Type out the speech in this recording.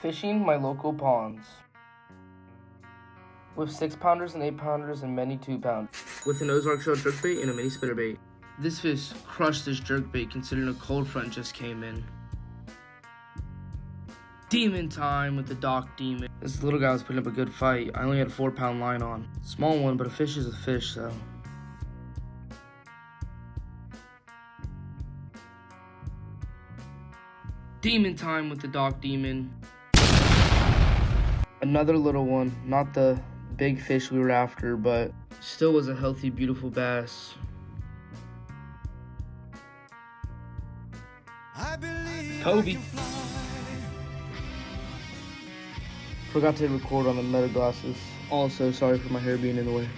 Fishing my local ponds. With 6-pounders and 8-pounders and many 2-pound. With an Ozark shell jerkbait and a mini spinnerbait. This fish crushed this jerkbait considering a cold front just came in. Demon time with the Dock Demon. This little guy was putting up a good fight. I only had a 4-pound line on. Small one, but a fish is a fish, so. Demon time with the Dock Demon. Another little one, not the big fish we were after, but still was a healthy, beautiful bass. Kobe. Forgot to record on the meta glasses. Also, sorry for my hair being in the way.